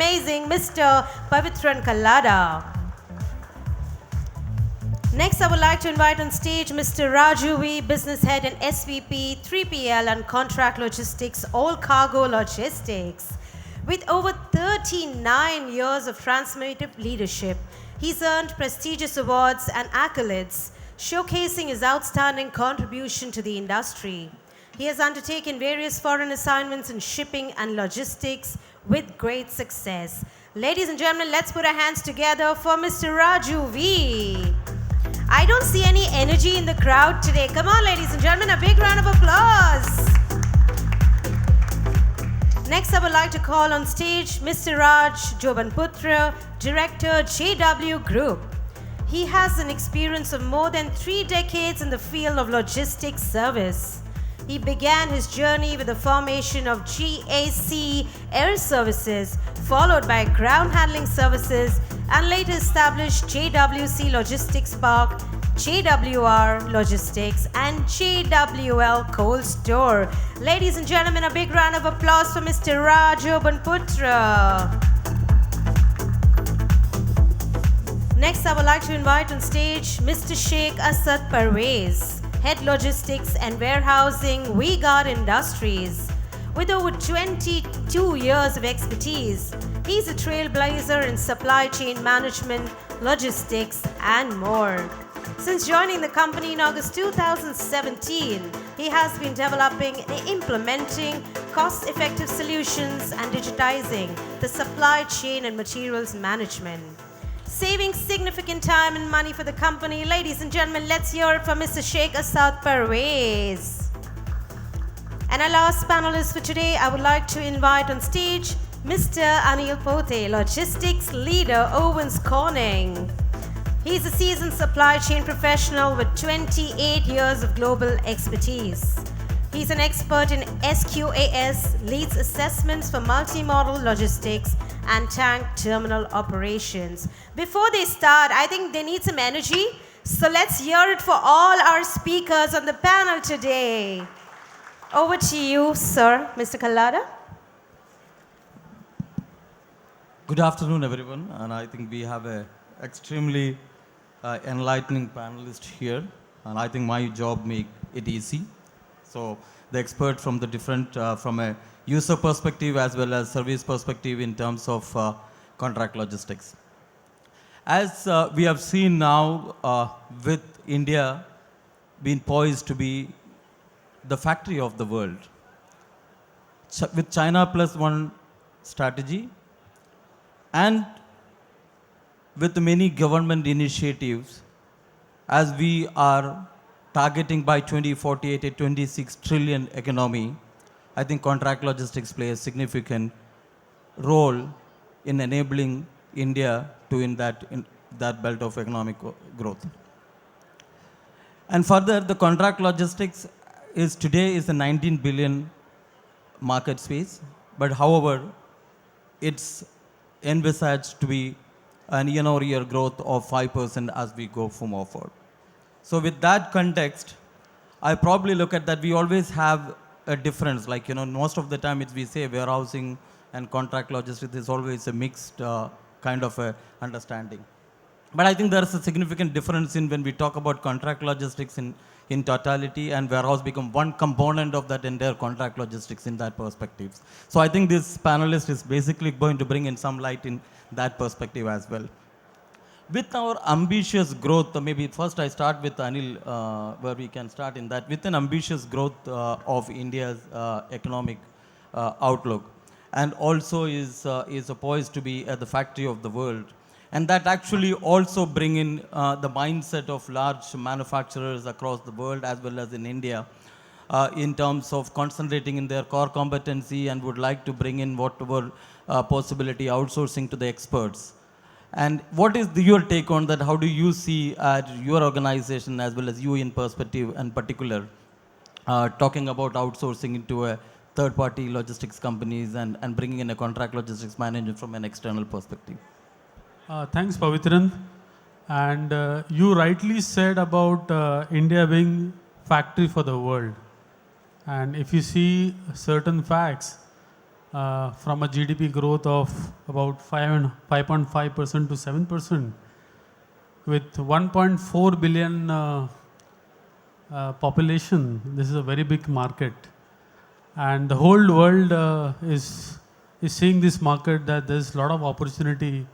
amazing Mr. Pavitran Kallada. Next, I would like to invite on stage Mr. Raju V, Business Head and SVP, 3PL and Contract Logistics, All Cargo Logistics. With over 39 years of transformative leadership, he's earned prestigious awards and accolades, showcasing his outstanding contribution to the industry. He has undertaken various foreign assignments in shipping and logistics with great success. Ladies and gentlemen, let's put our hands together for Mr. Raju V. I don't see any energy in the crowd today. Come on, ladies and gentlemen, a big round of applause. Next, I would like to call on stage Mr. Raj Jobanputra, Director, JW Group. He has an experience of more than 3 decades in the field of logistics service. He began his journey with the formation of GAC Air Services, followed by Ground Handling Services, and later established JWC Logistics Park, JWR Logistics, and JWL Cold Store. Ladies and gentlemen, a big round of applause for Mr. Raj Jobanputra. Next, I would like to invite on stage Mr. Sheikh Asad Parvez, Head Logistics and Warehousing, V-Guard Industries. With over 22 years of expertise, he's a trailblazer in supply chain management, logistics, and more. Since joining the company in August 2017, he has been developing and implementing cost-effective solutions and digitizing the supply chain and materials management, saving significant time and money for the company. Ladies and gentlemen, let's hear it from Mr. Sheikh Asad Parvez. And our last panelist for today, I would like to invite on stage Mr. Anil Pote, Logistics Leader, Owens Corning. He's a seasoned supply chain professional with 28 years of global expertise. He's an expert in SQAS, leads assessments for multimodal logistics and tank terminal operations. Before they start, I think they need some energy. So let's hear it for all our speakers on the panel today. Over to you, sir, Mr. Kallada. Good afternoon, everyone. And I think we have an extremely enlightening panelist here. And I think my job make it easy. So the expert from the different, from a user perspective as well as service perspective in terms of contract logistics. As we have seen now with India being poised to be the factory of the world, with China plus one strategy and with many government initiatives, as we are targeting by 2048 a 26 trillion economy, I think contract logistics play a significant role in enabling India to in that belt of economic growth. And further, the contract logistics today is a 19 billion market space, but however, it's envisaged to be an year-over-year growth of 5% as we go forward. So with that context, I probably look at that we always have a difference. Like, most of the time we say warehousing and contract logistics is always a mixed kind of a understanding. But I think there's a significant difference in when we talk about contract logistics in totality, and warehouse become one component of that entire contract logistics in that perspective. So I think this panelist is basically going to bring in some light in that perspective as well. With our ambitious growth, maybe first I start with Anil, where we can start in that. With an ambitious growth of India's economic outlook, and also is poised to be at the factory of the world, and that actually also bring in the mindset of large manufacturers across the world as well as in India, in terms of concentrating in their core competency and would like to bring in whatever possibility outsourcing to the experts. And what is your take on that? How do you see your organization as well as you in perspective and particular talking about outsourcing into a third-party logistics companies and bringing in a contract logistics manager from an external perspective? Thanks, Pavitran. And you rightly said about India being factory for the world. And if you see certain facts, from a GDP growth of about 5.5% to 7%, with 1.4 billion population. This is a very big market, and the whole world is seeing this market, that there's a lot of opportunity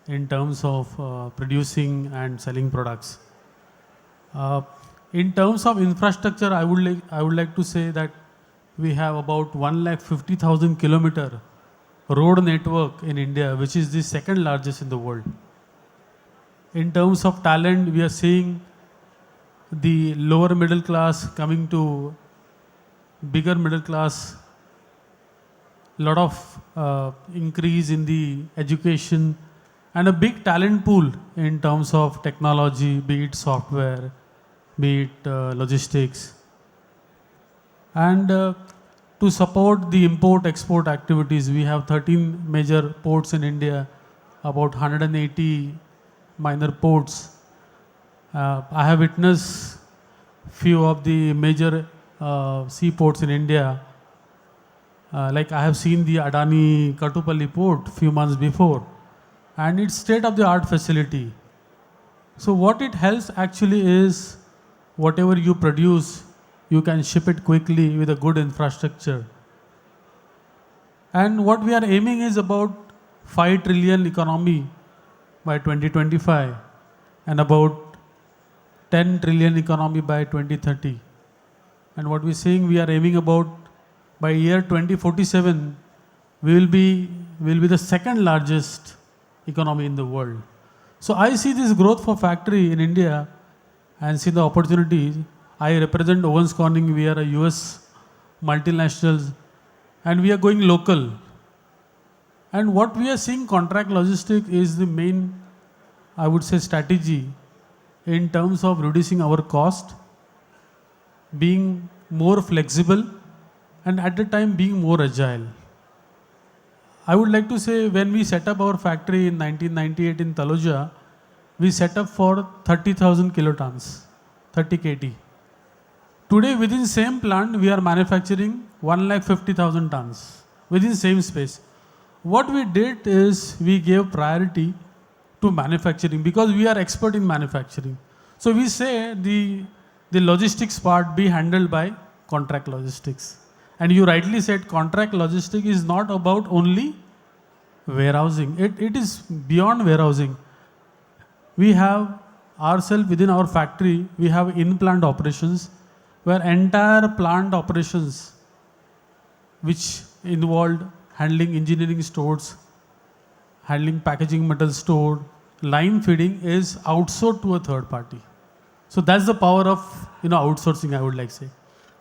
in terms of producing and selling products. In terms of infrastructure, I would like to say that we have about 150,000 kilometer road network in India, which is the second largest in the world. In terms of talent, we are seeing the lower middle class coming to bigger middle class, lot of increase in the education, and a big talent pool in terms of technology, be it software, be it logistics. And to support the import-export activities, we have 13 major ports in India, about 180 minor ports. I have witnessed few of the major seaports in India. Like I have seen the Adani Katupalli port few months before, and it's state-of-the-art facility. So what it helps actually is whatever you produce, you can ship it quickly with a good infrastructure. And what we are aiming is about 5 trillion economy by 2025 and about 10 trillion economy by 2030. And what we're saying, we are aiming about by year 2047, we will be the second largest economy in the world. So I see this growth for factory in India and see the opportunities. I represent Owens Corning. We are a US multinational and we are going local. And what we are seeing, contract logistics is the main, I would say, strategy in terms of reducing our cost, being more flexible, and at the time being more agile. I would like to say, when we set up our factory in 1998 in Taloja, we set up for 30,000 kilotons, 30 KT. Today, within same plant, we are manufacturing 150,000 tons within same space. What we did is we gave priority to manufacturing because we are expert in manufacturing. So we say the logistics part be handled by contract logistics. And you rightly said contract logistics is not about only warehousing. It is beyond warehousing. We have ourselves within our factory, we have in-plant operations where entire plant operations which involved handling engineering stores, handling packaging metal store, line feeding is outsourced to a third party. So that's the power of outsourcing, I would like to say.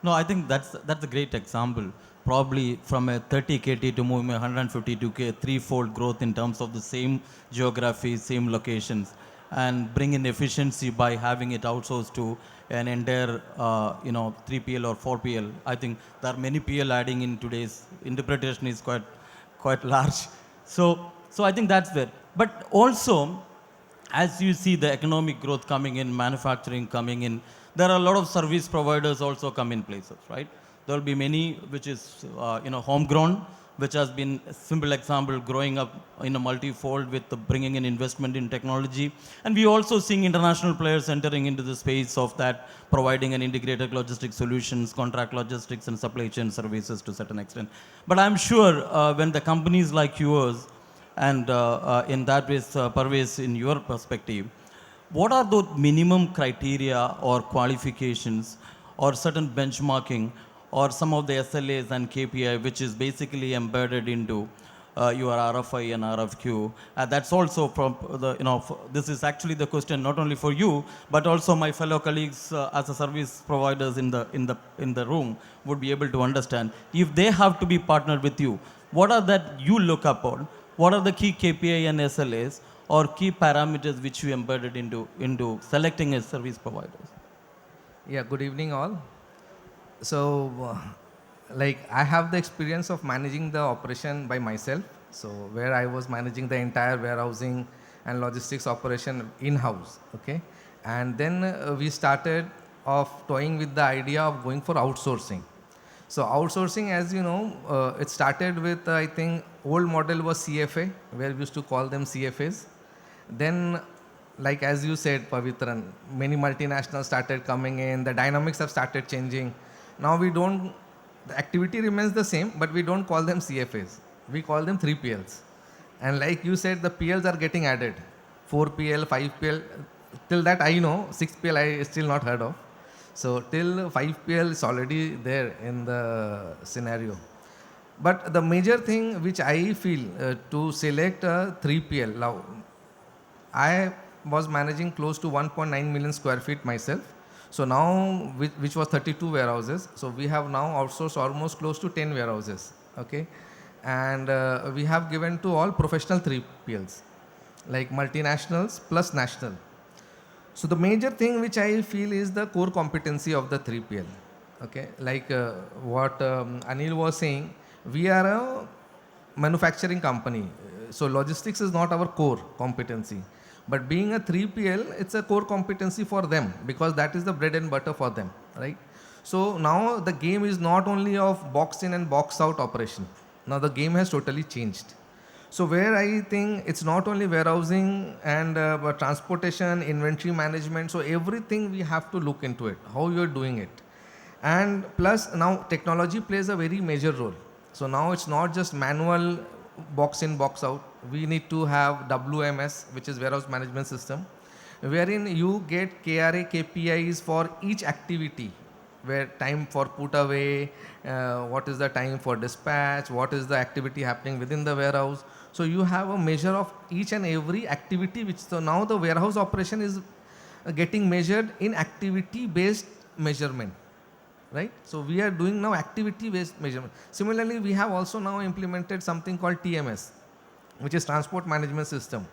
No, I think that's a great example. Probably from a 30 KT to moving 152 K, threefold growth in terms of the same geography, same locations, and bring in efficiency by having it outsourced to an entire 3PL or 4PL. I think there are many PL adding in today's interpretation is quite large. So I think that's there. But also, as you see the economic growth coming in, manufacturing coming in, there are a lot of service providers also come in places, right? There will be many which is homegrown, which has been a simple example growing up in a multi-fold with the bringing in investment in technology. And we also seeing international players entering into the space of that, providing an integrated logistics solutions, contract logistics and supply chain services to a certain extent. But I'm sure when the companies like yours and in that way, Parvez, in your perspective, what are those minimum criteria or qualifications or certain benchmarking or some of the SLAs and KPI which is basically embedded into your RFI and RFQ? That's also from this is actually the question not only for you, but also my fellow colleagues as a service providers in the room would be able to understand. If they have to be partnered with you, what are that you look upon? What are the key KPI and SLAs or key parameters which you embedded into selecting a service providers? Yeah, good evening all. So, I have the experience of managing the operation by myself. So, where I was managing the entire warehousing and logistics operation in-house, okay? And then we started off toying with the idea of going for outsourcing. So outsourcing, as you know, it started with, I think, old model was CFA, where we used to call them CFAs. Then, like as you said, Pavitran, many multinationals started coming in, the dynamics have started changing. Now we don't, the activity remains the same, but we don't call them CFAs. We call them 3PLs. And like you said, the PLs are getting added. 4PL, 5PL, till that I know, 6PL I still not heard of. So till 5PL is already there in the scenario. But the major thing which I feel to select a 3PL, now I was managing close to 1.9 million square feet myself. So now, which was 32 warehouses. So we have now outsourced almost close to 10 warehouses. Okay, and we have given to all professional 3PLs, like multinationals plus national. So the major thing which I feel is the core competency of the 3PL. Okay, like what Anil was saying, we are a manufacturing company. So logistics is not our core competency. But being a 3PL, it's a core competency for them because that is the bread and butter for them, right? So now the game is not only of box in and box out operation. Now the game has totally changed. So where I think it's not only warehousing and but transportation, inventory management, so everything we have to look into it, how you're doing it. And plus now technology plays a very major role. So now it's not just manual box in, box out. We need to have WMS, which is warehouse management system, wherein you get KRA, KPIs for each activity, where time for put away, what is the time for dispatch, what is the activity happening within the warehouse. So you have a measure of each and every activity, which so now the warehouse operation is getting measured in activity based measurement, right? So we are doing now activity based measurement. Similarly, we have also now implemented something called TMS, which is transport management system.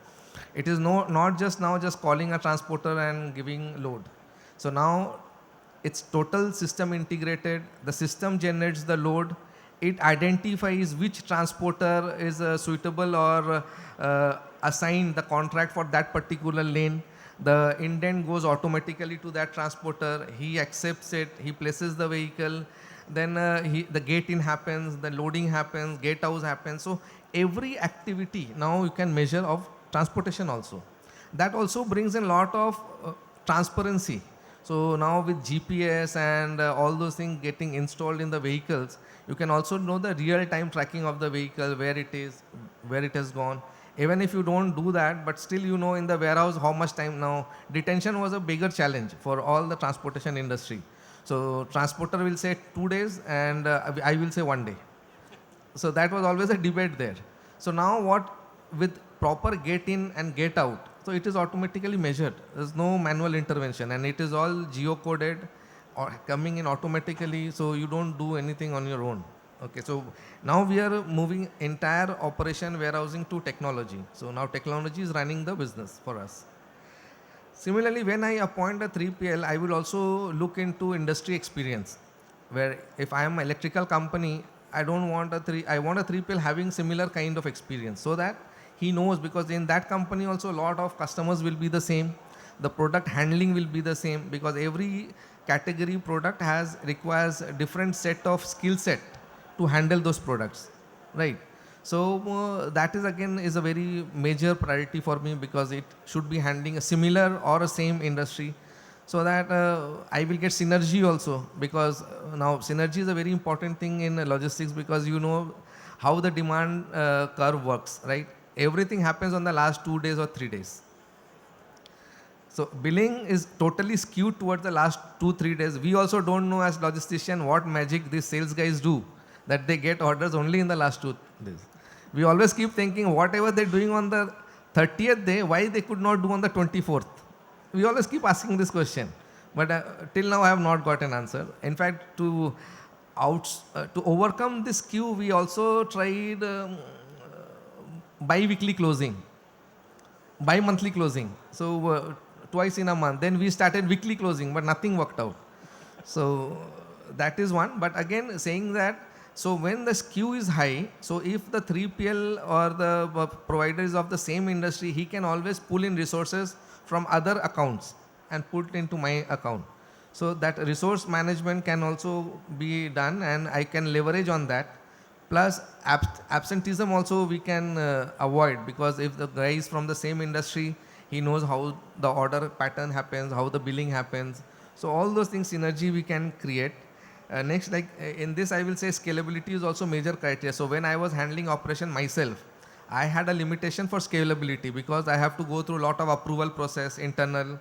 It is not just now just calling a transporter and giving load. So now it's total system integrated. The system generates the load. It identifies which transporter is suitable or assign the contract for that particular lane. The indent goes automatically to that transporter. He accepts it. He places the vehicle. Then the gate in happens. The loading happens. Gate house happens. So every activity now you can measure of transportation also. That also brings in a lot of transparency. So now with GPS and all those things getting installed in the vehicles, you can also know the real-time tracking of the vehicle, where it is, where it has gone. Even if you don't do that, but still you know in the warehouse how much time now. Detention was a bigger challenge for all the transportation industry. So transporter will say 2 days and I will say 1 day. So that was always a debate there. So now what with proper get in and get out, so it is automatically measured. There's no manual intervention and it is all geocoded or coming in automatically, so you don't do anything on your own. Okay, so now we are moving entire operation warehousing to technology. So now technology is running the business for us. Similarly, when I appoint a 3PL, I will also look into industry experience, where if I am an electrical company, I want a 3PL having similar kind of experience so that he knows, because in that company also a lot of customers will be the same. The product handling will be the same because every category product requires a different set of skill set to handle those products, right? So that is again is a very major priority for me because it should be handling a similar or a same industry, so that I will get synergy also, because now synergy is a very important thing in logistics because you know how the demand curve works, right? Everything happens on the last 2 days or 3 days. So billing is totally skewed towards the last 2-3 days. We also don't know as logistician what magic these sales guys do, that they get orders only in the last 2 days. We always keep thinking whatever they're doing on the 30th day, why they could not do on the 24th. We always keep asking this question. But till now I have not got an answer. In fact, to overcome this queue, we also tried bi-weekly closing, bi-monthly closing. So twice in a month. Then we started weekly closing, but nothing worked out. So that is one. But again, saying that, so when the skew is high, so if the 3PL or the provider is of the same industry, he can always pull in resources from other accounts and put into my account. So that resource management can also be done, and I can leverage on that. Plus absenteeism also we can avoid, because if the guy is from the same industry, he knows how the order pattern happens, how the billing happens. So all those things synergy we can create. Next, like in this, I will say scalability is also major criteria. So when I was handling operation myself, I had a limitation for scalability because I have to go through a lot of approval process internal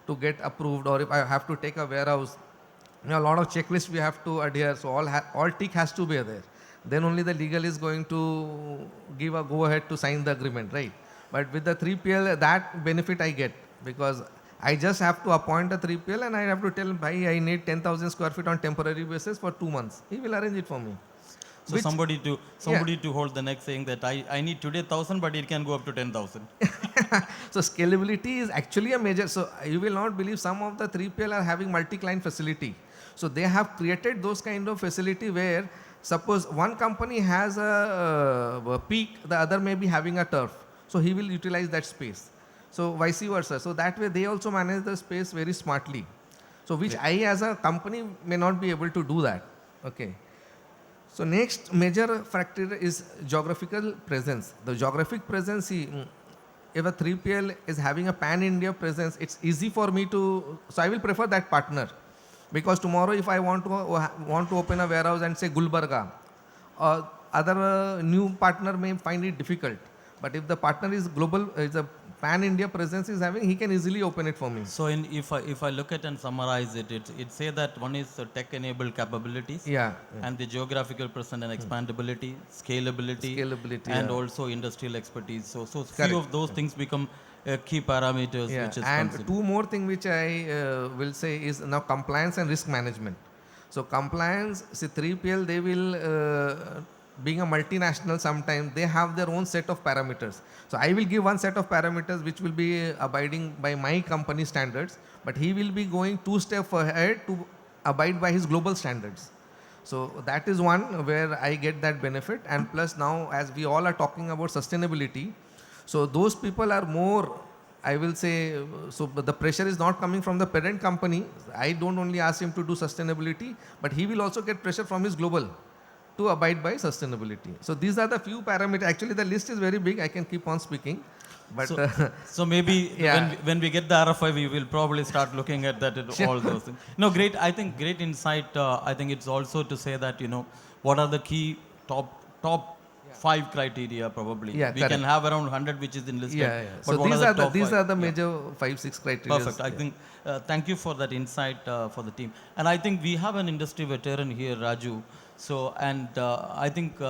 to get approved, or if I have to take a warehouse, a lot of checklists we have to adhere. So all tick has to be there. Then only the legal is going to give a go ahead to sign the agreement, right? But with the 3PL, that benefit I get, because I just have to appoint a 3PL and I have to tell, bhai, I need 10,000 square feet on temporary basis for 2 months. He will arrange it for me. So somebody to hold the neck saying that I need today 1,000, but it can go up to 10,000. So scalability is actually a major. So you will not believe some of the 3PL are having multi-client facility. So they have created those kind of facility where suppose one company has a peak, the other may be having a turf. So he will utilize that space. So vice versa. So that way they also manage the space very smartly. So which I as a company may not be able to do that. Okay. So next major factor is geographical presence. The geographic presence, if a 3PL is having a pan-India presence, it's easy for me to, so I will prefer that partner. Because tomorrow if I want to open a warehouse and say Gulbarga, other new partner may find it difficult. But if the partner is global, is a pan-India presence is having, he can easily open it for me. So if I look at and summarize it, it say that one is tech-enabled capabilities, and the geographical presence and expandability, scalability, and also industrial expertise. So few of those things become key parameters. Which is and considered. two more things which I will say is now compliance and risk management. So compliance, see 3PL, they will being a multinational, sometimes they have their own set of parameters. So I will give one set of parameters which will be abiding by my company standards, but he will be going 2 steps ahead to abide by his global standards. So that is one where I get that benefit. And plus now, as we all are talking about sustainability, so those people are more, I will say, so the pressure is not coming from the parent company. I don't only ask him to do sustainability, but he will also get pressure from his global to abide by sustainability. So these are the few parameters. Actually, the list is very big. I can keep on speaking. But so maybe when we get the RFI, we will probably start looking at that, all those things. No, great. I think great insight. I think it's also to say that, what are the key top 5 criteria probably. We correct. can have around 100 which is enlisted. But so these are the major 5-6 criteria. Perfect. I think thank you for that insight for the team. And I think we have an industry veteran here, Raju. So, and I think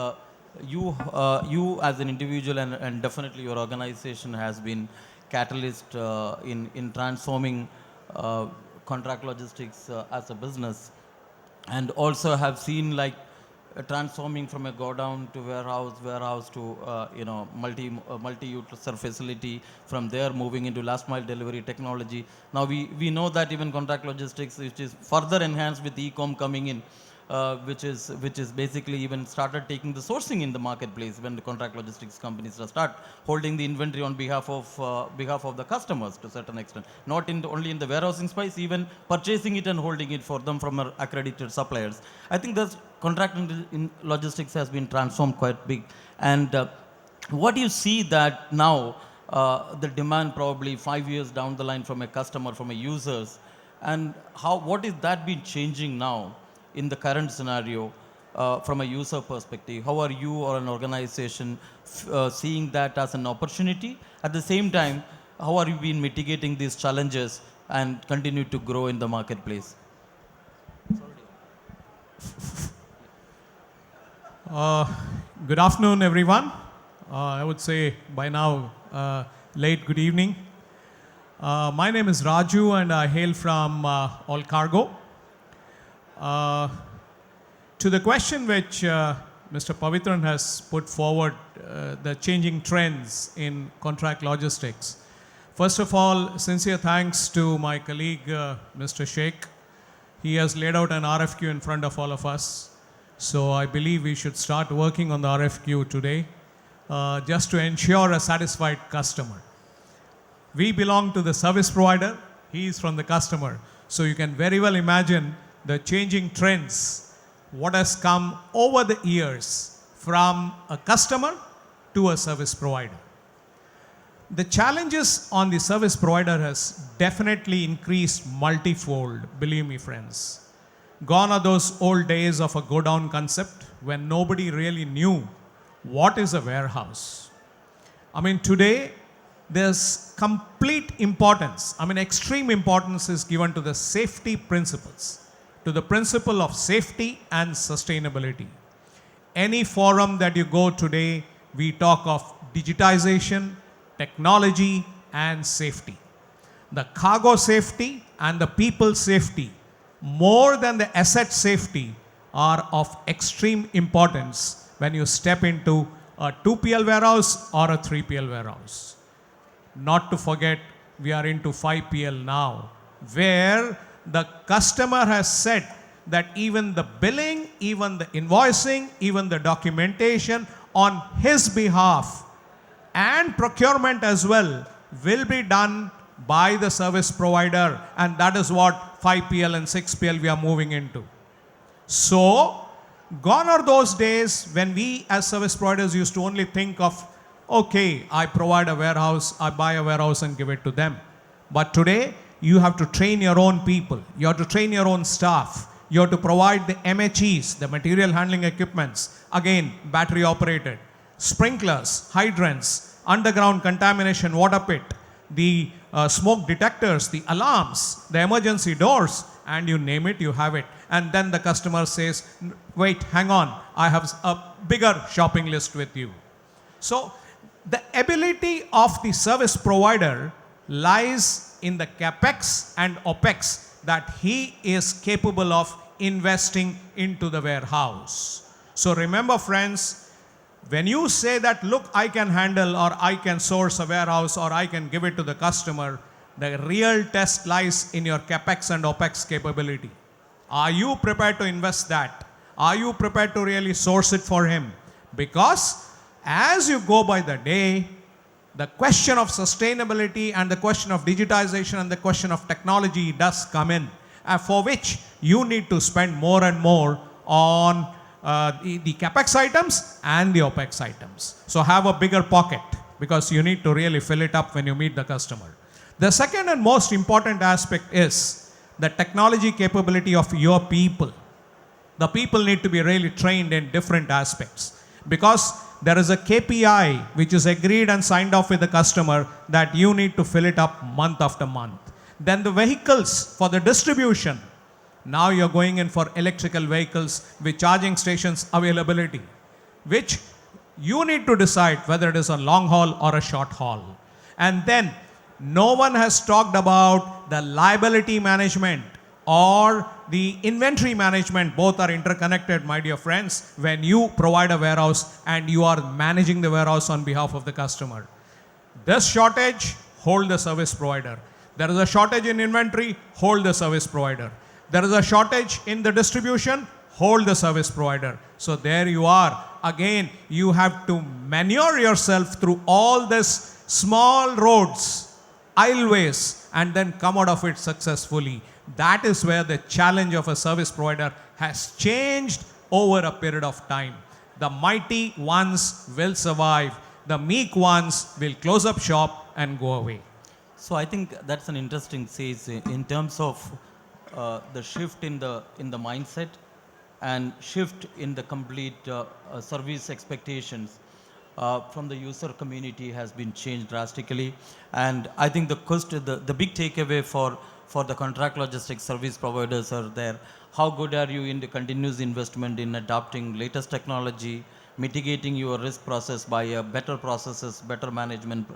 you as an individual and definitely your organization has been catalyst in transforming contract logistics as a business, and also have seen like transforming from a go down to warehouse to multi-user facility, from there moving into last mile delivery technology. Now we know that even contract logistics, which is further enhanced with e-com coming in, which is basically even started taking the sourcing in the marketplace when the contract logistics companies start holding the inventory on behalf of the customers to a certain extent, not only in the warehousing space, even purchasing it and holding it for them from our accredited suppliers. I think the contract in logistics has been transformed quite big. And what do you see that now the demand probably 5 years down the line from a customer, from a users, and what is that been changing now in the current scenario from a user perspective? How are you or an organization seeing that as an opportunity? At the same time, how are you been mitigating these challenges and continue to grow in the marketplace? Good afternoon, everyone. I would say by now, late good evening. My name is Raju and I hail from All Cargo. To the question which Mr. Pavitran has put forward, the changing trends in contract logistics. First of all, sincere thanks to my colleague, Mr. Sheikh. He has laid out an RFQ in front of all of us. So I believe we should start working on the RFQ today, just to ensure a satisfied customer. We belong to the service provider. He is from the customer. So you can very well imagine the changing trends, what has come over the years from a customer to a service provider. The challenges on the service provider has definitely increased multifold, believe me friends. Gone are those old days of a go down concept when nobody really knew what is a warehouse. I mean, today there's complete importance, extreme importance is given to the safety principles, to the principle of safety and sustainability. Any forum that you go today, we talk of digitization, technology, and safety. The cargo safety and the people safety, more than the asset safety, are of extreme importance when you step into a 2PL warehouse or a 3PL warehouse. Not to forget, we are into 5PL now, where the customer has said that even the billing, even the invoicing, even the documentation on his behalf and procurement as well will be done by the service provider, and that is what 5PL and 6PL we are moving into. So, gone are those days when we as service providers used to only think of, okay, I provide a warehouse, I buy a warehouse and give it to them. But today, you have to train your own people, you have to train your own staff, you have to provide the MHEs, the material handling equipments, again, battery operated, sprinklers, hydrants, underground contamination water pit, the smoke detectors, the alarms, the emergency doors, and you name it, you have it. And then the customer says, wait, hang on, I have a bigger shopping list with you. So the ability of the service provider lies in the capex and opex that he is capable of investing into the warehouse. So remember friends, when you say that, look, I can handle or I can source a warehouse or I can give it to the customer, the real test lies in your capex and opex capability. Are you prepared to invest that? Are you prepared to really source it for him? Because as you go by the day, the question of sustainability and the question of digitization and the question of technology does come in, for which you need to spend more and more on the capex items and the opex items. So have a bigger pocket because you need to really fill it up when you meet the customer. The second and most important aspect is the technology capability of your people. The people need to be really trained in different aspects because there is a KPI which is agreed and signed off with the customer that you need to fill it up month after month. Then the vehicles for the distribution. Now you're going in for electrical vehicles with charging stations availability, which you need to decide whether it is a long haul or a short haul. And then no one has talked about the liability management or the inventory management. Both are interconnected, my dear friends, when you provide a warehouse and you are managing the warehouse on behalf of the customer. This shortage, hold the service provider. There is a shortage in inventory, hold the service provider. There is a shortage in the distribution, hold the service provider. So there you are. Again, you have to maneuver yourself through all these small roads, aisleways, and then come out of it successfully. That is where the challenge of a service provider has changed over a period of time. The mighty ones will survive. The meek ones will close up shop and go away. So I think that's an interesting phase in terms of the shift in the mindset and shift in the complete service expectations from the user community has been changed drastically. And I think the big takeaway for the contract logistics service providers are there. How good are you in the continuous investment in adopting latest technology, mitigating your risk process by better processes, better management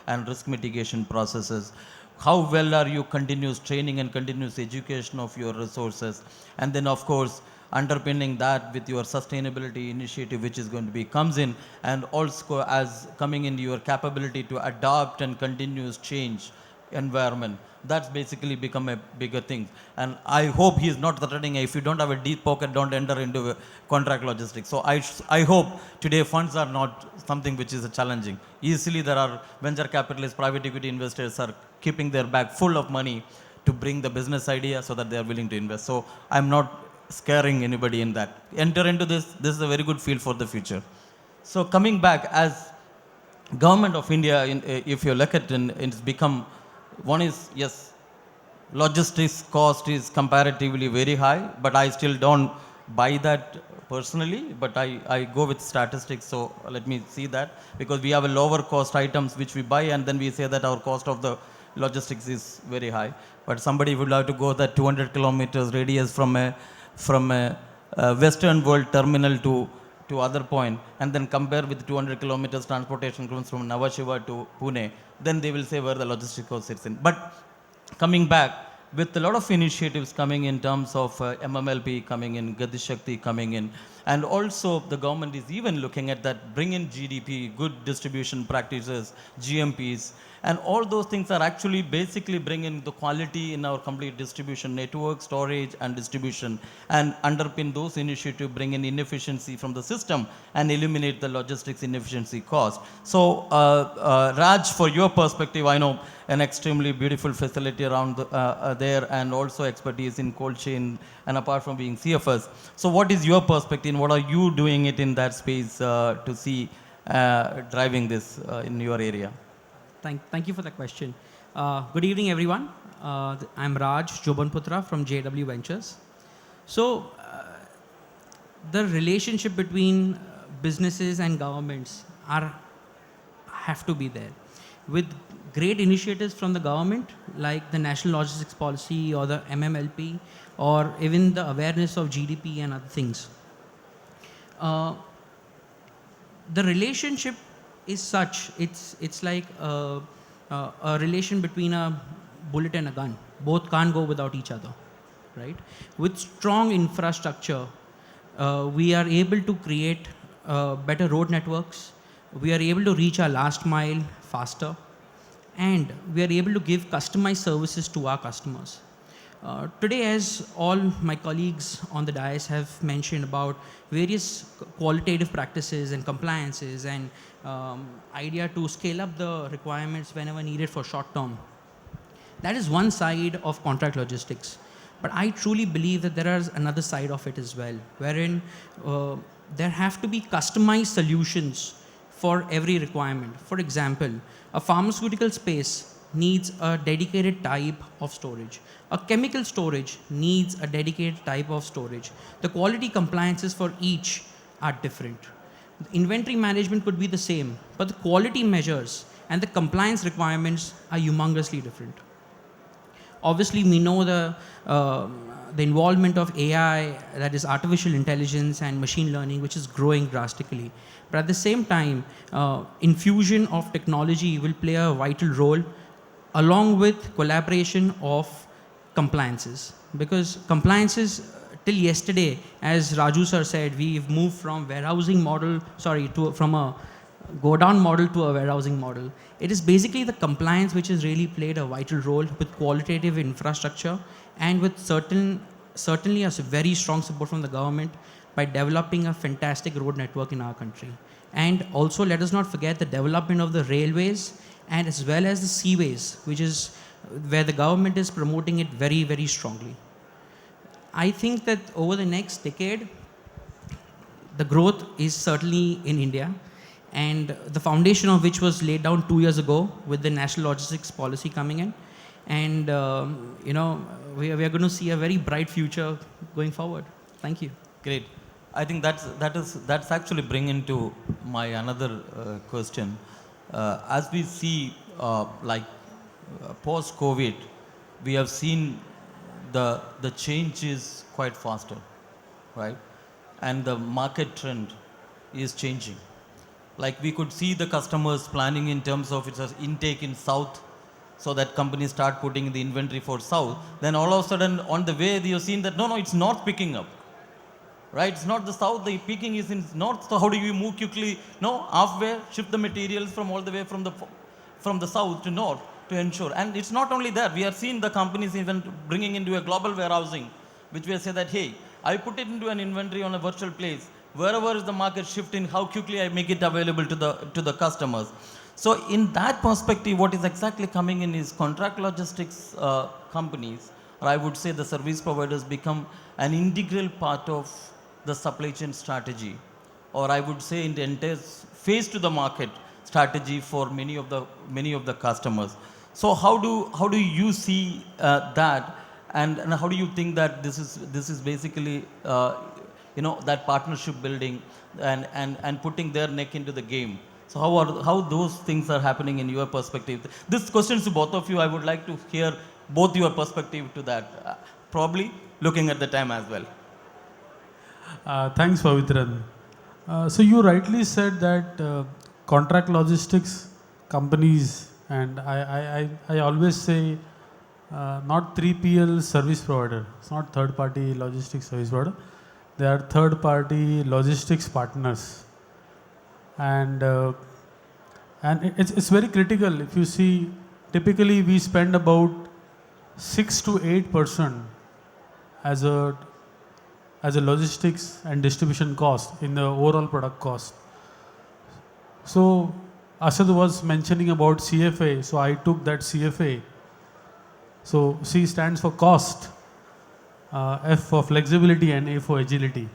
and risk mitigation processes. How well are you continuous training and continuous education of your resources? And then of course, underpinning that with your sustainability initiative, which is going to be comes in, and also as coming in your capability to adopt and continuous change environment. That's basically become a bigger thing. And I hope he is not threatening, if you don't have a deep pocket, don't enter into contract logistics. So I hope today funds are not something which is challenging. Easily there are venture capitalists, private equity investors are keeping their bag full of money to bring the business idea so that they are willing to invest. So I'm not scaring anybody in that. Enter into this. This is a very good field for the future. So coming back, as government of India, if you look at it, it's become, one is, yes, logistics cost is comparatively very high, but I still don't buy that personally, but I go with statistics. So let me see that, because we have a lower cost items which we buy, and then we say that our cost of the logistics is very high. But somebody would like to go that 200 kilometers radius from a western world terminal to other point, and then compare with 200 kilometers transportation comes from Nhava Sheva to Pune, then they will say where the logistics cost sits in. But coming back, with a lot of initiatives coming in terms of MMLP coming in, Gati Shakti coming in, and also the government is even looking at that, bring in GDP, good distribution practices, GMPs, and all those things are actually basically bringing the quality in our complete distribution network, storage and distribution, and underpin those initiatives, bring in inefficiency from the system and eliminate the logistics inefficiency cost. So Raj, for your perspective, I know an extremely beautiful facility around there, and also expertise in cold chain, and apart from being CFS. So what is your perspective? What are you doing it in that space to see driving this in your area? Thank you for that question. Good evening, everyone. I'm Raj Jobanputra from JW Ventures. So, the relationship between businesses and governments have to be there. With great initiatives from the government, like the National Logistics Policy or the MMLP, or even the awareness of GDP and other things. The relationship is such, it's like a relation between a bullet and a gun. Both can't go without each other, right? With strong infrastructure, we are able to create better road networks, we are able to reach our last mile faster, and we are able to give customized services to our customers. Today, as all my colleagues on the dais have mentioned about various qualitative practices and compliances and idea to scale up the requirements whenever needed for short term. That is one side of contract logistics. But I truly believe that there is another side of it as well, wherein there have to be customized solutions for every requirement. For example, a pharmaceutical space needs a dedicated type of storage. A chemical storage needs a dedicated type of storage. The quality compliances for each are different. The inventory management could be the same, but the quality measures and the compliance requirements are humongously different. Obviously, we know the involvement of AI, that is artificial intelligence and machine learning, which is growing drastically. But at the same time, infusion of technology will play a vital role, along with collaboration of compliances. Because compliances, till yesterday, as Raju sir said, we've moved from from a go-down model to a warehousing model. It is basically the compliance which has really played a vital role with qualitative infrastructure, and with certainly a very strong support from the government by developing a fantastic road network in our country. And also, let us not forget the development of the railways, and as well as the seaways, which is where the government is promoting it very, very strongly. I think that over the next decade, the growth is certainly in India, and the foundation of which was laid down 2 years ago with the National Logistics Policy coming in. And we are going to see a very bright future going forward. Thank you. Great. I think that's actually bring into my another question. As we see, post-COVID, we have seen the change is quite faster, right? And the market trend is changing. Like, we could see the customers planning in terms of its intake in south, so that companies start putting the inventory for south. Then all of a sudden, on the way, you've seen that no, it's not picking up, right? It's not the south, the picking is in north. So how do you move quickly? No, halfway, ship the materials from all the way from the south to north to ensure. And it's not only that, we are seeing the companies even bringing into a global warehousing, which will say that, hey, I put it into an inventory on a virtual place. Wherever is the market shifting, how quickly I make it available to the customers. So in that perspective, what is exactly coming in is contract logistics companies, or I would say the service providers become an integral part of the supply chain strategy, or I would say in the entire face to the market strategy for many of the customers. So how do you see that, and how do you think that this is basically that partnership building and putting their neck into the game? So how those things are happening in your perspective? This question is to both of you. I would like to hear both your perspective to that. Probably looking at the time as well. Thanks, Pavitran. So you rightly said that contract logistics companies, and I always say not 3PL service provider. It's not third party logistics service provider. They are third party logistics partners. And it's very critical. If you see, typically we spend about 6 to 8% as a logistics and distribution cost in the overall product cost. So Asad was mentioning about CFA, so I took that CFA. So C stands for cost, F for flexibility, and A for agility.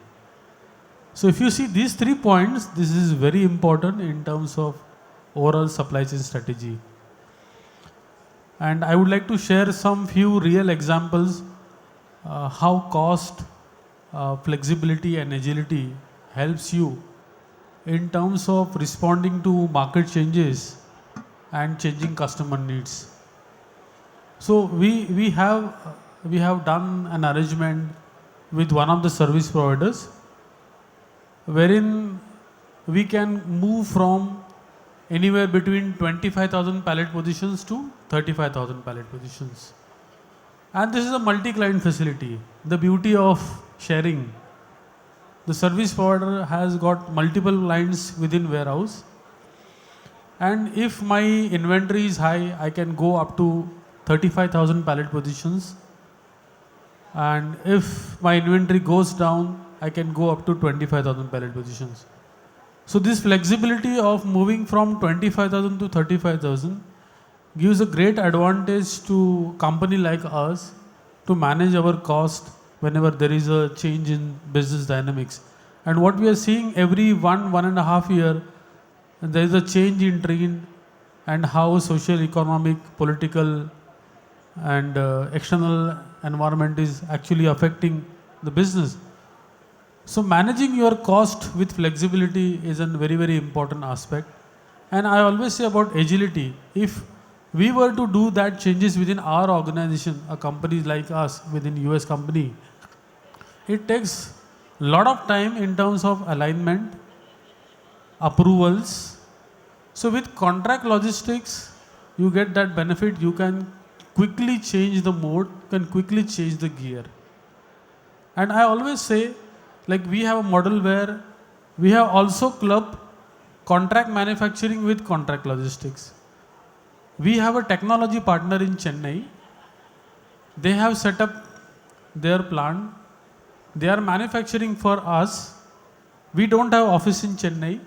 So if you see these 3 points, this is very important in terms of overall supply chain strategy. And I would like to share some few real examples how cost, flexibility and agility helps you in terms of responding to market changes and changing customer needs. So we have done an arrangement with one of the service providers wherein we can move from anywhere between 25,000 pallet positions to 35,000 pallet positions. And this is a multi-client facility. The beauty of sharing, the service provider has got multiple lines within warehouse, and if my inventory is high, I can go up to 35,000 pallet positions, and if my inventory goes down, I can go up to 25,000 pallet positions. So this flexibility of moving from 25,000 to 35,000 gives a great advantage to company like us to manage our cost whenever there is a change in business dynamics. And what we are seeing every 1.5 year, there is a change in trend and how social, economic, political and external environment is actually affecting the business. So managing your cost with flexibility is a very, very important aspect. And I always say about agility, if we were to do that changes within our organization, a company like us within US company, it takes a lot of time in terms of alignment, approvals. So with contract logistics, you get that benefit. You can quickly change the mode, can quickly change the gear. And I always say, like we have a model where we have also clubbed contract manufacturing with contract logistics. We have a technology partner in Chennai. They have set up their plant. They are manufacturing for us. We don't have office in Chennai,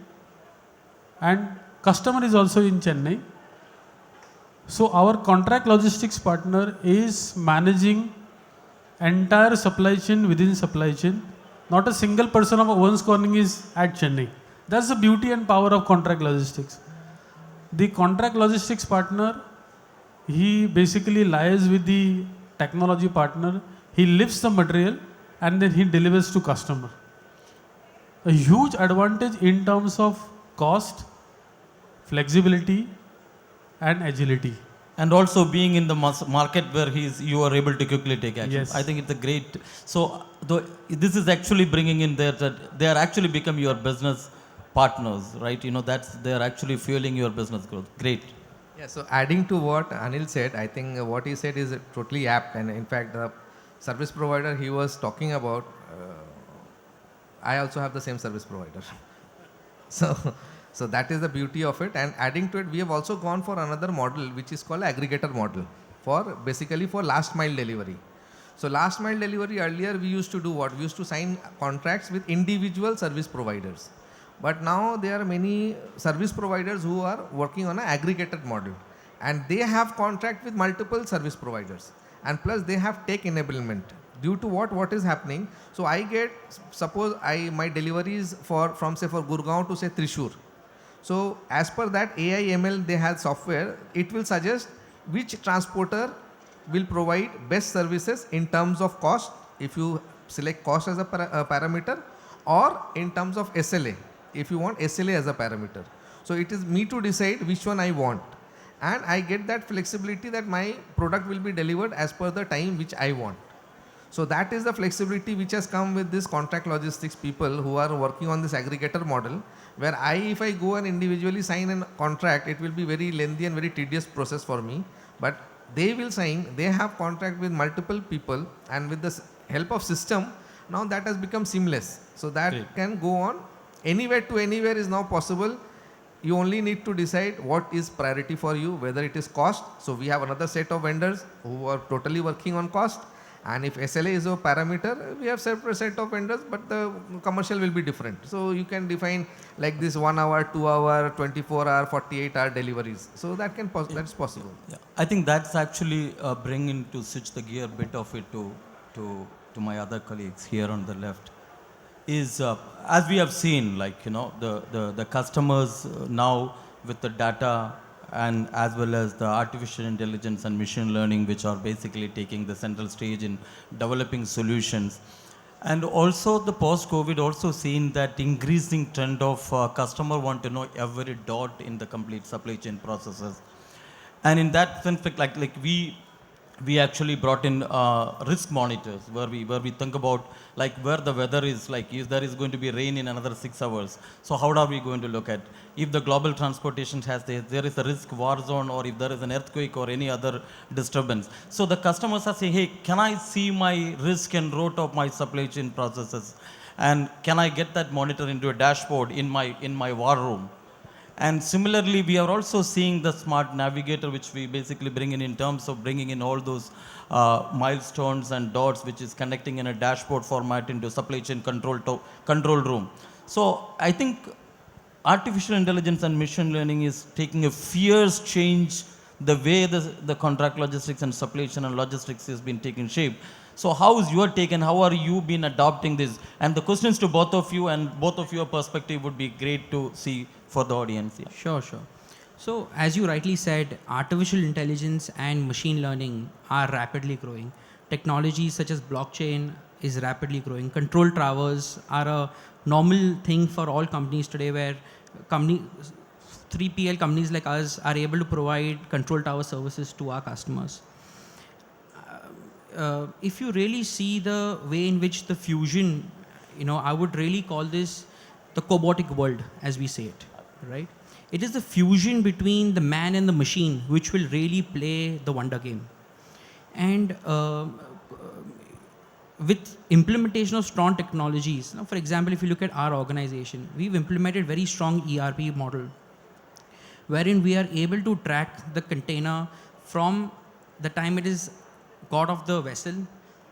and customer is also in Chennai. So our contract logistics partner is managing entire supply chain within supply chain. Not a single person of Owens Corning is at Chennai. That's the beauty and power of contract logistics. The contract logistics partner, he basically liaises with the technology partner. He lifts the material and then he delivers to customer. A huge advantage in terms of cost, flexibility and agility. And also being in the market where you are able to quickly take action. Yes. I think it's a great. So this is actually bringing in that they are actually become your business partners, right? They are actually fueling your business growth. Great. Yeah, so adding to what Anil said, I think what he said is totally apt. And in fact, the service provider he was talking about, I also have the same service provider. So that is the beauty of it. And adding to it, we have also gone for another model, which is called aggregator model, basically for last mile delivery. So last mile delivery, earlier we used to do what? We used to sign contracts with individual service providers. But now there are many service providers who are working on an aggregated model, and they have contract with multiple service providers, and plus they have tech enablement. Due to what is happening, so I get, suppose my deliveries from say for Gurgaon to say Trishur. So as per that AI ML they have software, it will suggest which transporter will provide best services in terms of cost, if you select cost as a parameter, or in terms of SLA, if you want SLA as a parameter. So it is me to decide which one I want, and I get that flexibility that my product will be delivered as per the time which I want. So that is the flexibility which has come with this contract logistics people who are working on this aggregator model, where if I go and individually sign a contract, it will be very lengthy and very tedious process for me. But they will sign, they have contract with multiple people, and with the help of system, now that has become seamless. So that Great. can go on anywhere to anywhere is now possible. You only need to decide what is priority for you, whether it is cost. So we have another set of vendors who are totally working on cost. And if SLA is a parameter, we have separate set of vendors, but the commercial will be different. So you can define like this 1 hour, 2 hour, 24 hour, 48 hour deliveries. So that that's possible. Yeah, I think that's actually bringing to switch the gear bit of it to my other colleagues here on the left. Is as we have seen, like the customers now with the data and as well as the artificial intelligence and machine learning, which are basically taking the central stage in developing solutions. And also the post-COVID also seen that increasing trend of customer want to know every dot in the complete supply chain processes. And in that sense, like we actually brought in risk monitors where we think about like where the weather is, like if there is going to be rain in another 6 hours. So how are we going to look at if the global transportation has there is a risk war zone, or if there is an earthquake or any other disturbance. So the customers are saying, hey, can I see my risk and route of my supply chain processes? And can I get that monitor into a dashboard in my war room? And similarly, we are also seeing the smart navigator, which we basically bring in terms of bringing in all those milestones and dots, which is connecting in a dashboard format into supply chain control room. So I think artificial intelligence and machine learning is taking a fierce change the way the contract logistics and supply chain and logistics has been taking shape. So how is your take and how are you been adopting this? And the questions to both of you and both of your perspective would be great to see for the audience. Yeah. Sure. So as you rightly said, artificial intelligence and machine learning are rapidly growing. Technologies such as blockchain is rapidly growing. Control towers are a normal thing for all companies today, where 3PL companies like us are able to provide control tower services to our customers. If you really see the way in which the fusion, I would really call this the cobotic world, as we say it, right? It is the fusion between the man and the machine which will really play the wonder game. And with implementation of strong technologies, for example, if you look at our organization, we've implemented very strong ERP model, wherein we are able to track the container from the time it is got off the vessel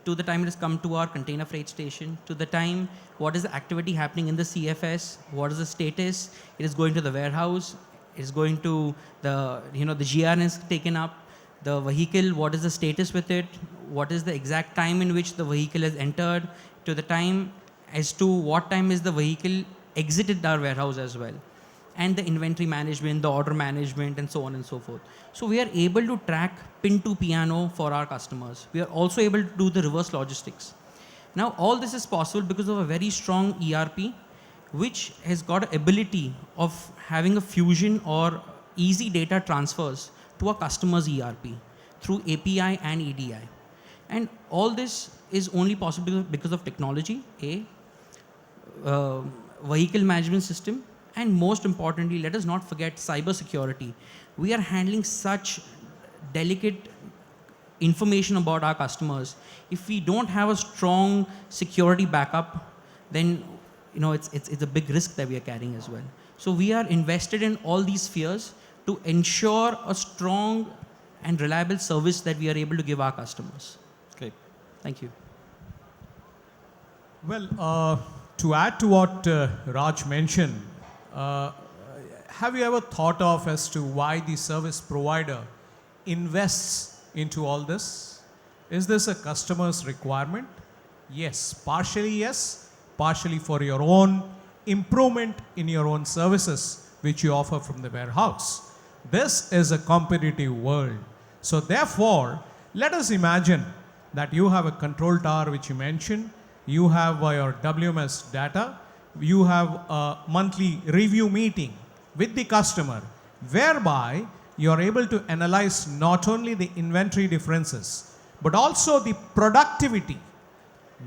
to the time it has come to our container freight station, to the time what is the activity happening in the CFS, what is the status, it is going to the warehouse, it is going to the, the GRN is taken up, the vehicle, what is the status with it, what is the exact time in which the vehicle has entered, to the time as to what time is the vehicle exited our warehouse as well, and the inventory management, the order management, and so on and so forth. So we are able to track pin to piano for our customers. We are also able to do the reverse logistics. Now all this is possible because of a very strong ERP, which has got ability of having a fusion or easy data transfers to a customer's ERP through API and EDI. And all this is only possible because of technology, vehicle management system, and most importantly, let us not forget cyber security. We are handling such delicate information about our customers. If we don't have a strong security backup, then it's a big risk that we are carrying as well. So we are invested in all these spheres to ensure a strong and reliable service that we are able to give our customers. Great. Thank you. Well, to add to what Raj mentioned, Uh, have you ever thought of as to why the service provider invests into all this? Is this a customer's requirement? Yes, partially for your own improvement in your own services which you offer from the warehouse. This is a competitive world. So therefore, let us imagine that you have a control tower which you mentioned, you have your WMS data, you have a monthly review meeting with the customer, whereby you are able to analyze not only the inventory differences, but also the productivity.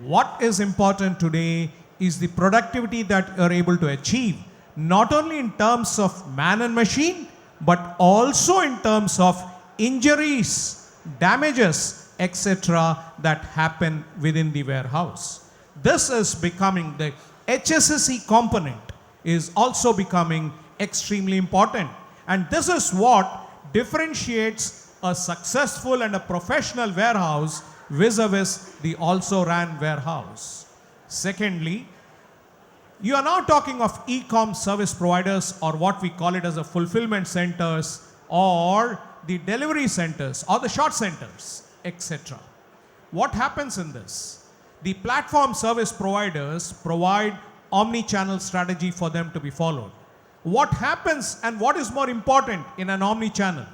What is important today is the productivity that you are able to achieve, not only in terms of man and machine, but also in terms of injuries, damages, etc. that happen within the warehouse. This is becoming, the HSSE component is also becoming extremely important. And this is what differentiates a successful and a professional warehouse vis-a-vis the also ran warehouse. Secondly, you are now talking of e-com service providers, or what we call it as the fulfillment centers, or the delivery centers, or the short centers, etc. What happens in this? The platform service providers provide omni-channel strategy for them to be followed. What happens and what is more important in an omni-channel?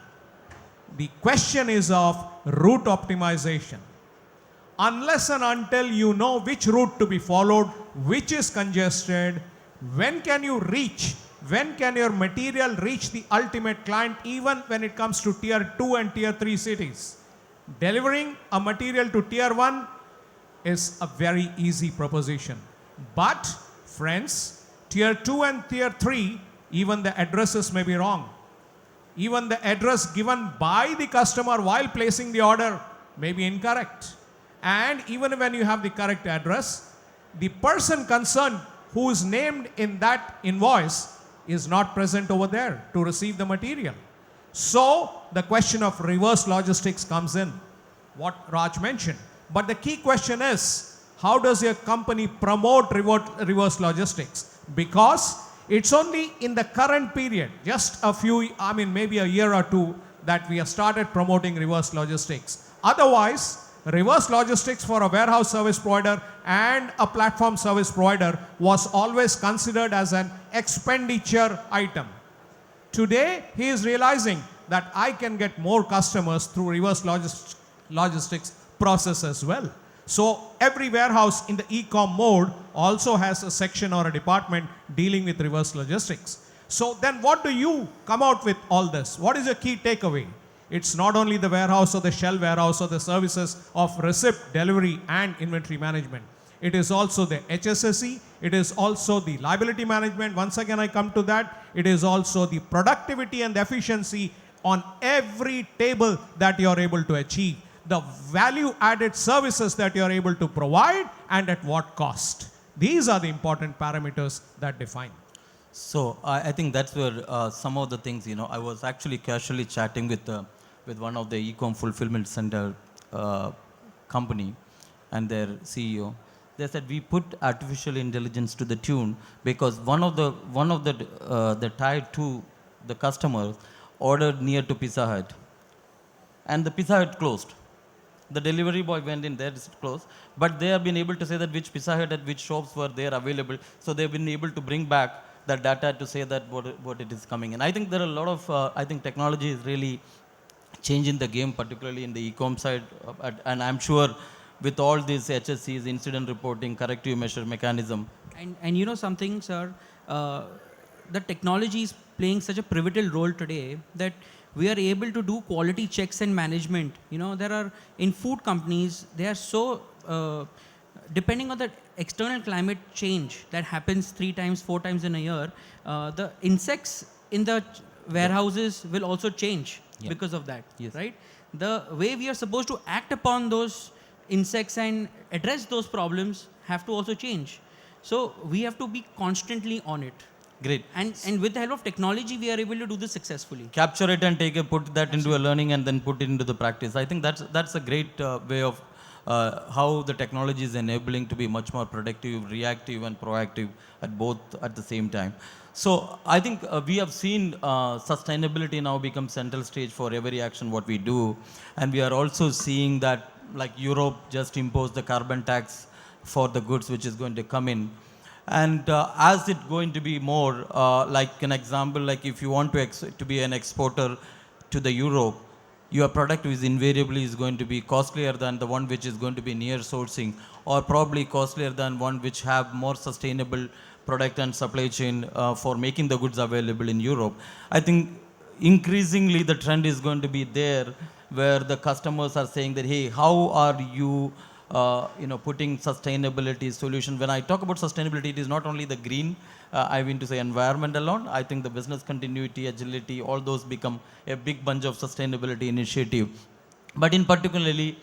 The question is of route optimization. Unless and until you know which route to be followed, which is congested, when can you reach, when can your material reach the ultimate client, even when it comes to tier 2 and tier 3 cities. Delivering a material to tier 1 is a very easy proposition. But friends, tier 2 and tier 3, even the addresses may be wrong. Even the address given by the customer while placing the order may be incorrect. And even when you have the correct address, the person concerned who is named in that invoice is not present over there to receive the material. So the question of reverse logistics comes in, what Raj mentioned. But the key question is, how does your company promote reverse logistics? Because it's only in the current period, just a few, maybe a year or two, that we have started promoting reverse logistics. Otherwise, reverse logistics for a warehouse service provider and a platform service provider was always considered as an expenditure item. Today, he is realizing that I can get more customers through reverse logistics process as well. So every warehouse in the e-com mode also has a section or a department dealing with reverse logistics. So then what do you come out with all this? What is your key takeaway? It's not only the warehouse or the shell warehouse or the services of receipt, delivery and inventory management. It is also the HSSE. It is also the liability management. Once again, I come to that. It is also the productivity and the efficiency on every table that you are able to achieve. The value added services that you are able to provide and at what cost. These are the important parameters that define. So I think that's where some of the things, I was actually casually chatting with one of the e-com fulfillment center company and their CEO. They said we put artificial intelligence to the tune because one of the tier 2, the customers ordered near to Pizza Hut, and the Pizza Hut closed. The delivery boy went in there, it's closed, but they have been able to say that which Pizza Hut at which shops were there available. So they've been able to bring back that data to say that what it is coming in. I think there are a lot of, I think technology is really changing the game, particularly in the e-com side. And I'm sure with all these HSCs, incident reporting, corrective measure mechanism. And you know something, sir, the technology is playing such a pivotal role today that we are able to do quality checks and management. There are, in food companies, they are so, depending on the external climate change that happens 3 times, 4 times in a year, the insects in the warehouses will also change because of that, right? The way we are supposed to act upon those insects and address those problems have to also change. So we have to be constantly on it. Great. And with the help of technology, we are able to do this successfully. Capture it and put that into a learning and then put it into the practice. I think that's a great way of how the technology is enabling to be much more productive, reactive and proactive at the same time. So I think we have seen sustainability now become central stage for every action what we do, and we are also seeing that like Europe just imposed the carbon tax for the goods which is going to come in, and as it going to be more like an example, like if you want to be an exporter to the Europe, your product is invariably is going to be costlier than the one which is going to be near sourcing, or probably costlier than one which have more sustainable product and supply chain for making the goods available in Europe. I think increasingly the trend is going to be there where the customers are saying that, hey, how are you putting sustainability solution. When I talk about sustainability, it is not only the green, I mean to say environment alone. I think the business continuity, agility, all those become a big bunch of sustainability initiative. But in particularly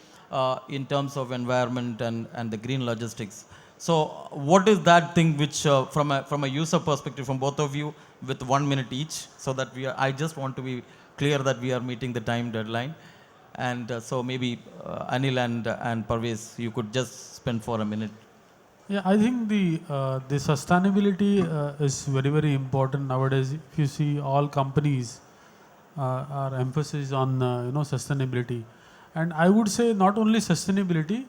in terms of environment and the green logistics. So what is that thing which from a user perspective from both of you with 1 minute each, so that I just want to be clear that we are meeting the time deadline. And so maybe Anil and Parvez, you could just spend for a minute. Yeah, I think the sustainability is very, very important nowadays. If you see all companies are emphasis on sustainability, and I would say not only sustainability,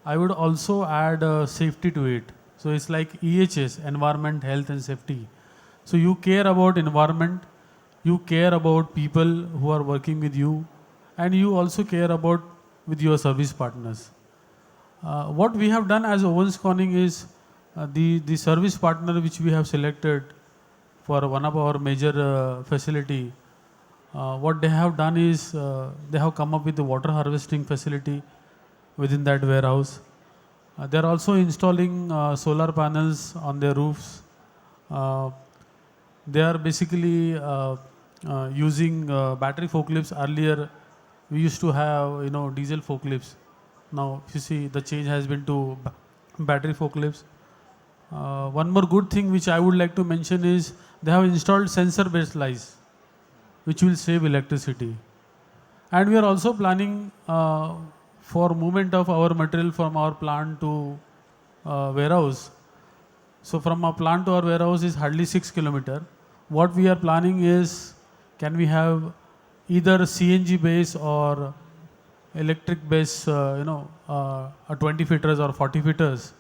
I would also add safety to it. So it's like EHS, environment, health, and safety. So you care about environment, you care about people who are working with you, and you also care about with your service partners. What we have done as Owens Corning is the service partner which we have selected for one of our major facility. What they have done is they have come up with the water harvesting facility within that warehouse. They are also installing solar panels on their roofs. They are basically using battery forklifts. Earlier, we used to have diesel forklifts. Now, if you see, the change has been to battery forklifts. One more good thing which I would like to mention is they have installed sensor-based lights, which will save electricity. And we are also planning for movement of our material from our plant to warehouse. So from our plant to our warehouse is hardly 6 kilometers. What we are planning is, can we have either CNG base or electric base, a 20 feeters or 40 feeters,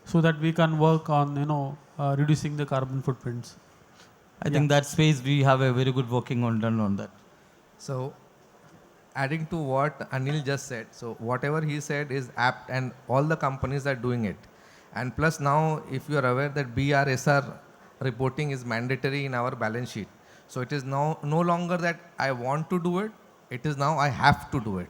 so that we can work on reducing the carbon footprints. I think that space we have a very good working done on that. So, adding to what Anil just said, so whatever he said is apt, and all the companies are doing it. And plus now, if you are aware that BRSR reporting is mandatory in our balance sheet. So it is now no longer that I want to do it, it is now I have to do it.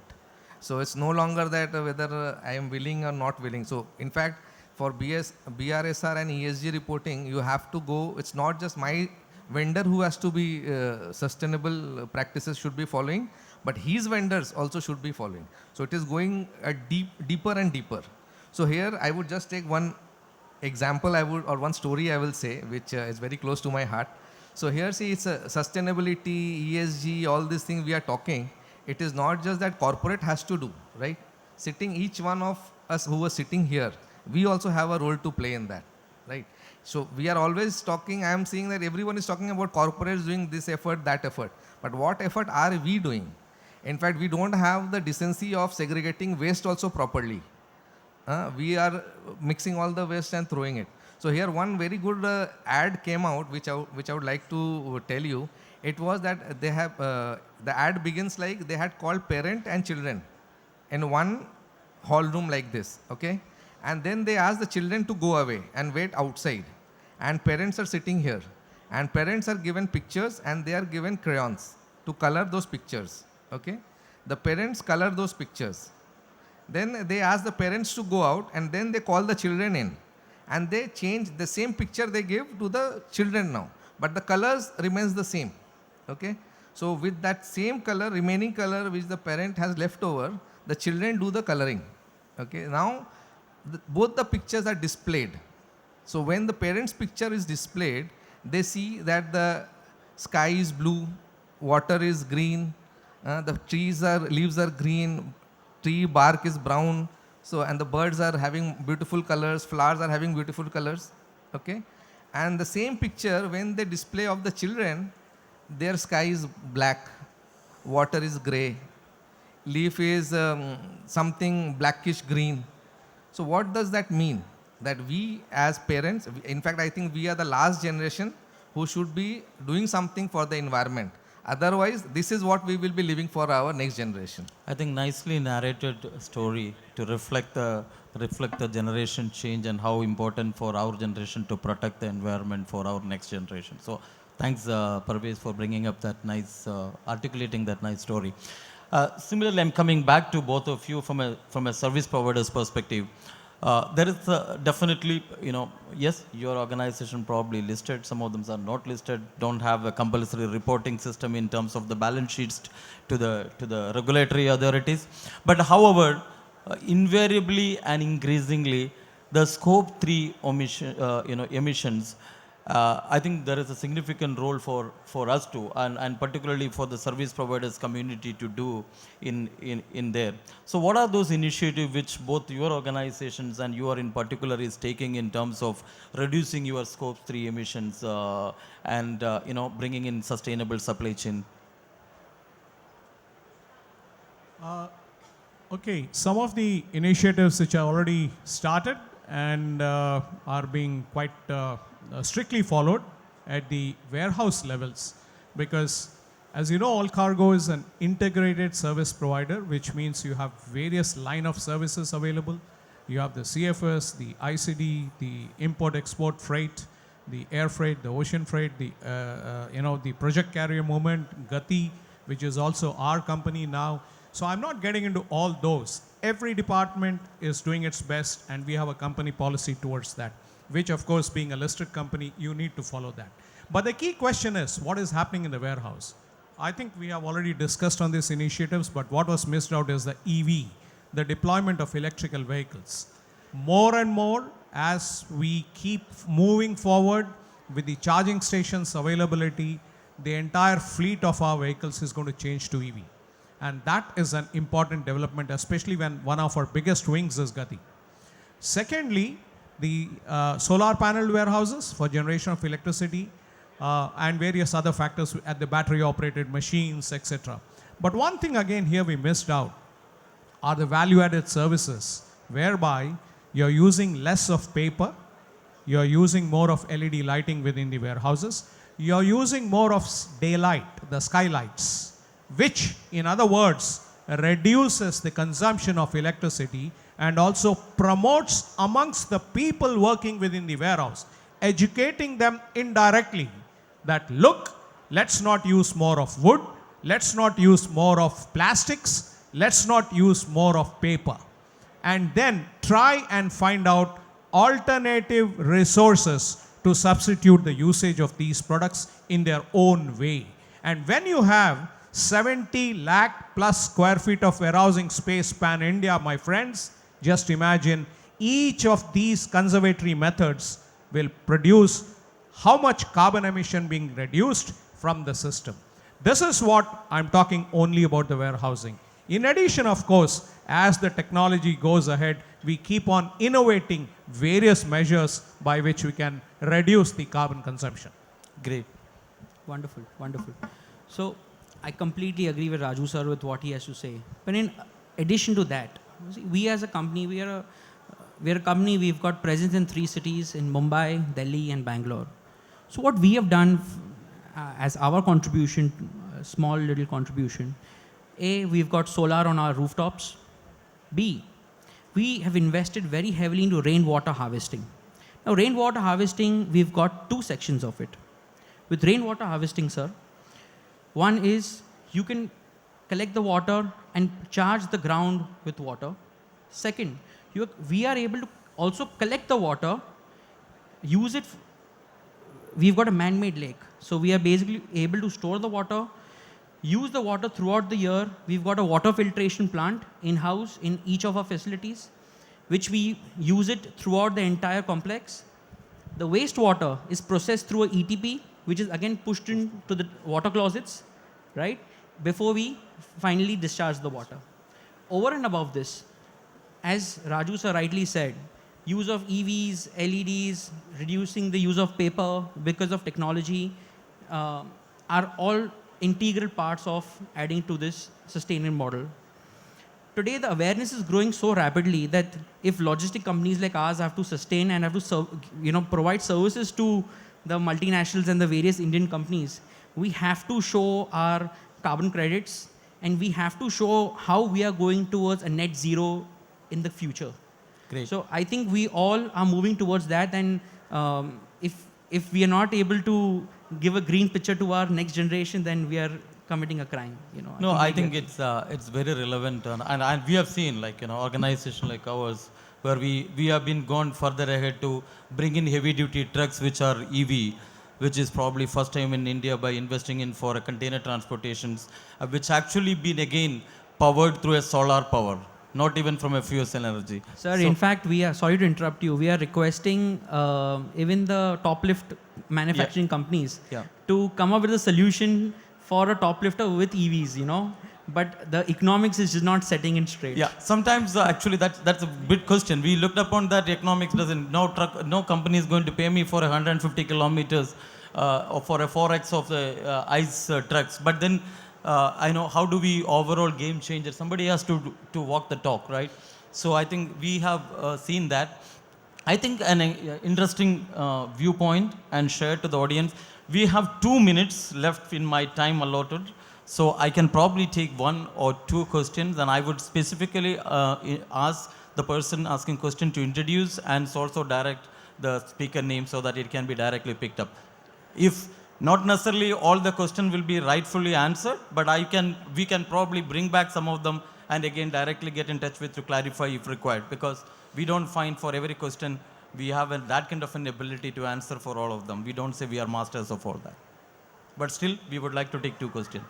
So it's no longer that whether I am willing or not willing. So in fact, for BRSR and ESG reporting, you have to go, it's not just my vendor who has to be sustainable practices should be following, but his vendors also should be following. So it is going deeper and deeper. So here I would just take one example or one story I will say, which is very close to my heart. So here see, it's sustainability, ESG, all these things we are talking. It is not just that corporate has to do, right? Sitting, each one of us who are sitting here, we also have a role to play in that, right? So we are always talking, I am seeing that everyone is talking about corporates doing this effort, that effort. But what effort are we doing? In fact, we don't have the decency of segregating waste also properly. We are mixing all the waste and throwing it. So here one very good ad came out, which I would like to tell you. It was that they have, the ad begins like they had called parent and children in one hall room like this, okay? And then they asked the children to go away and wait outside. And parents are sitting here. And parents are given pictures and they are given crayons to color those pictures, okay? The parents color those pictures. Then they ask the parents to go out and then they call the children in. And they change the same picture they give to the children now. But the colors remains the same, okay? So with that same color, remaining color which the parent has left over, the children do the coloring, okay? Now, both the pictures are displayed. So when the parent's picture is displayed, they see that the sky is blue, water is green, the leaves are green, tree bark is brown, so and the birds are having beautiful colors, flowers are having beautiful colors, okay? And the same picture, when they display of the children, their sky is black, water is gray, leaf is something blackish green. So what does that mean? That we as parents, in fact, I think we are the last generation who should be doing something for the environment. Otherwise, this is what we will be living for our next generation. I think nicely narrated story to reflect the generation change and how important for our generation to protect the environment for our next generation. So thanks, Parvez, for bringing up that nice, articulating that nice story. Similarly, I'm coming back to both of you from a service provider's perspective. There is definitely, yes, your organization probably listed, some of them are not listed, don't have a compulsory reporting system in terms of the balance sheets to the regulatory authorities. But however, invariably and increasingly, the scope 3 emissions, I think there is a significant role for us to, and particularly for the service providers community to do in there. So what are those initiatives which both your organizations and you are in particular is taking in terms of reducing your scope 3 emissions and bringing in sustainable supply chain? Okay, some of the initiatives which are already started and are being quite strictly followed at the warehouse levels, because as you know, All Cargo is an integrated service provider, which means you have various line of services available. You have the CFS, the ICD, the import-export freight, the air freight, the ocean freight, the project carrier movement, Gati, which is also our company now. So I'm not getting into all those. Every department is doing its best, and we have a company policy towards that, which of course, being a listed company, you need to follow that. But the key question is, what is happening in the warehouse? I think we have already discussed on these initiatives, but what was missed out is the EV, the deployment of electrical vehicles. More and more, as we keep moving forward with the charging stations availability, the entire fleet of our vehicles is going to change to EV. And that is an important development, especially when one of our biggest wings is Gati. Secondly, the solar panel warehouses for generation of electricity and various other factors at the battery operated machines, etc. But one thing again here we missed out are the value added services, whereby you're using less of paper, you're using more of LED lighting within the warehouses, you're using more of daylight, the skylights, which in other words reduces the consumption of electricity and also promotes amongst the people working within the warehouse, educating them indirectly that look, let's not use more of wood, let's not use more of plastics, let's not use more of paper. And then try and find out alternative resources to substitute the usage of these products in their own way. And when you have 70 lakh plus square feet of warehousing space pan India, my friends, just imagine each of these conservatory methods will produce how much carbon emission being reduced from the system. This is what I'm talking only about the warehousing. In addition, of course, as the technology goes ahead, we keep on innovating various measures by which we can reduce the carbon consumption. Great. Wonderful, wonderful. So I completely agree with Raju sir with what he has to say. But in addition to that, we as a company, we're a company, we've got presence in 3 cities, in Mumbai, Delhi and Bangalore. So what we have done as our contribution, small little contribution, A, we've got solar on our rooftops. B, we have invested very heavily into rainwater harvesting. Now rainwater harvesting, we've got 2 sections of it. With rainwater harvesting, sir, one is you can collect the water and charge the ground with water. Second, we are able to also collect the water, use it. We've got a man-made lake. So we are basically able to store the water, use the water throughout the year. We've got a water filtration plant in-house in each of our facilities, which we use it throughout the entire complex. The wastewater is processed through a ETP, which is again pushed into the water closets, right? Before we finally discharge the water. Over and above this, as Raju sir rightly said, use of EVs, LEDs, reducing the use of paper because of technology are all integral parts of adding to this sustainable model. Today, the awareness is growing so rapidly that if logistic companies like ours have to sustain and have to provide services to the multinationals and the various Indian companies, we have to show our carbon credits and we have to show how we are going towards a net zero in the future. Great. So I think we all are moving towards that, and if we are not able to give a green picture to our next generation, then we are committing a crime. No, I think it's very relevant, and we have seen organization like ours where we have been gone further ahead to bring in heavy duty trucks which are EV, which is probably first time in India by investing in for a container transportations, which actually been again powered through a solar power, not even from a fuel cell energy. Sir, in fact, we are, sorry to interrupt you, we are requesting even the top lift manufacturing companies to come up with a solution for a top lifter with EVs, but the economics is just not setting it straight. Yeah, sometimes actually that's a big question. We looked upon that economics doesn't, no company is going to pay me for 150 kilometers or for a 4x of the ICE trucks. But then I know how do we overall game changer? Somebody has to walk the talk, right? So I think we have seen that. I think an interesting viewpoint and share to the audience. We have 2 minutes left in my time allotted. So I can probably take 1 or 2 questions, and I would specifically ask the person asking question to introduce and also direct the speaker name so that it can be directly picked up. If not necessarily all the question will be rightfully answered, but we can probably bring back some of them and again directly get in touch with to clarify if required, because we don't find for every question we have that kind of an ability to answer for all of them. We don't say we are masters of all that. But still, we would like to take 2 questions.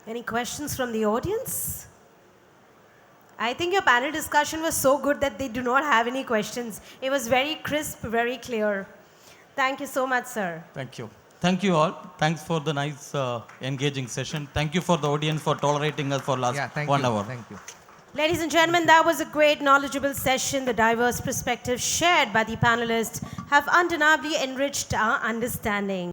Any questions from the audience? I think your panel discussion was so good that they do not have any questions. It was very crisp, very clear. Thank you so much, sir. Thank you. Thank you all. Thanks for the nice engaging session. Thank you for the audience for tolerating us for last 1 hour. Thank you. Ladies and gentlemen, that was a great knowledgeable session. The diverse perspectives shared by the panelists have undeniably enriched our understanding.